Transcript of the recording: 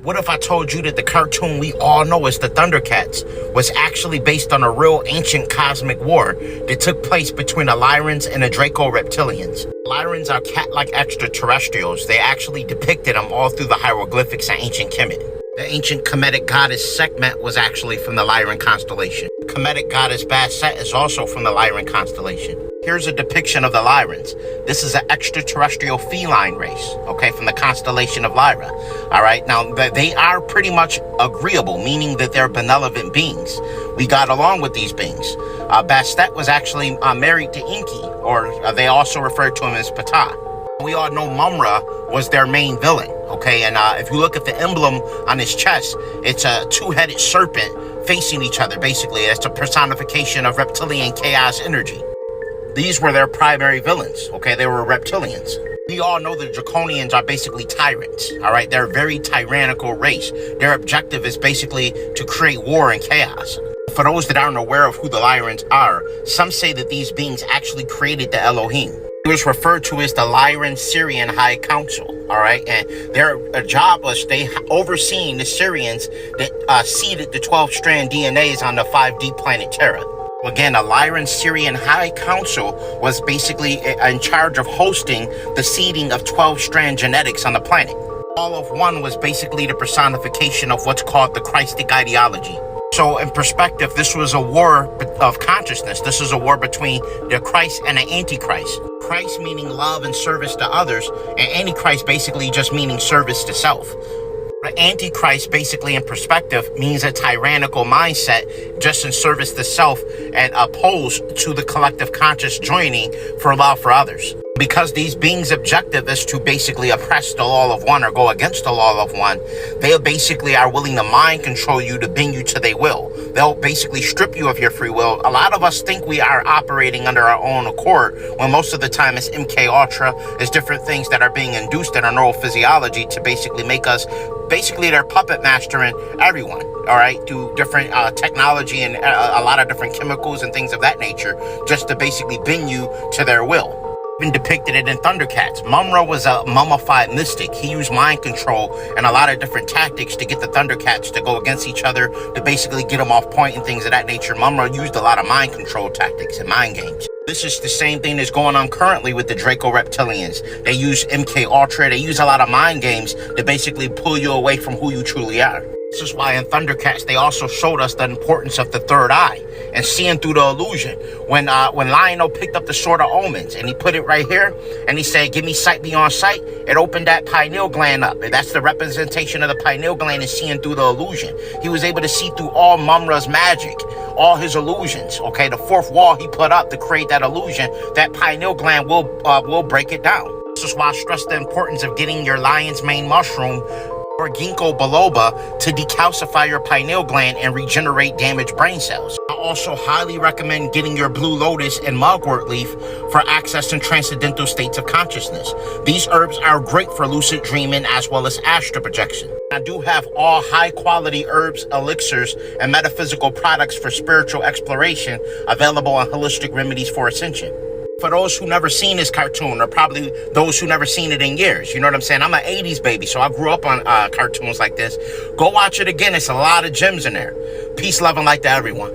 What if I told you that the cartoon we all know as the Thundercats was actually based on a real ancient cosmic war that took place between the Lyrans and the Draco-Reptilians? Lyrans are cat-like extraterrestrials. They actually depicted them all through the hieroglyphics in ancient Kemet. The ancient Kemetic goddess Sekhmet was actually from the Lyran constellation. The Kemetic goddess Bastet is also from the Lyran constellation. Here's a depiction of the Lyrans. This is an extraterrestrial feline race, okay, from the constellation of Lyra. All right, now they are pretty much agreeable, meaning that they're benevolent beings. We got along with these beings. Bastet was actually married to Enki, or they also referred to him as Ptah. We all know Mumra was their main villain, okay? And if you look at the emblem on his chest, it's a two-headed serpent facing each other, basically. It's a personification of reptilian chaos energy. These were their primary villains, okay? They were reptilians. We all know the Draconians are basically tyrants, all right? They're a very tyrannical race. Their objective is basically to create war and chaos. For those that aren't aware of who the Lyrans are, some say that these beings actually created the Elohim. It was referred to as the Lyran Syrian High Council, all right? And their job was they overseeing the Syrians that seeded the 12-strand DNAs on the 5D planet Terra. Again, the Lyran Syrian High Council was basically in charge of hosting the seeding of 12-strand genetics on the planet. All of one was basically the personification of what's called the Christic ideology. So in perspective, this was a war of consciousness. This is a war between the Christ and the Antichrist. Christ meaning love and service to others, and Antichrist basically just meaning service to self. The Antichrist, basically in perspective, means a tyrannical mindset just in service to self and opposed to the collective conscious joining for love for others. Because these beings' objective is to basically oppress the law of one or go against the law of one, they basically are willing to mind control you to bend you to their will. They'll basically strip you of your free will. A lot of us think we are operating under our own accord, when most of the time it's MK Ultra, it's different things that are being induced in our neurophysiology to basically make us, basically they're puppet mastering everyone, all right, through different technology and a lot of different chemicals and things of that nature, just to basically bend you to their will. Been depicted it in Thundercats. Mumra was a mummified mystic. He used mind control and a lot of different tactics to get the Thundercats to go against each other, to basically get them off point and things of that nature. Mumra used a lot of mind control tactics and mind games. This is the same thing that's going on currently with the Draco-Reptilians. They use MK Ultra. They use a lot of mind games to basically pull you away from who you truly are. This is why in Thundercats, they also showed us the importance of the third eye and seeing through the illusion. When Lionel picked up the Sword of Omens and he put it right here and he said, give me sight beyond sight, it opened that pineal gland up. And that's the representation of the pineal gland and seeing through the illusion. He was able to see through all Mumra's magic, all his illusions, okay? The fourth wall he put up to create that illusion, that pineal gland will break it down. This is why I stress the importance of getting your lion's mane mushroom or ginkgo biloba to decalcify your pineal gland and regenerate damaged brain cells. I also highly recommend getting your blue lotus and mugwort leaf for accessing transcendental states of consciousness. These herbs are great for lucid dreaming as well as astral projection. I do have all high quality herbs, elixirs, and metaphysical products for spiritual exploration available on Holistic Remedies for Ascension. For those who never seen this cartoon, or probably those who never seen it in years, you know what I'm saying? I'm an 80s baby, so I grew up on cartoons like this. Go watch it again. It's a lot of gems in there. Peace, love, and light to everyone.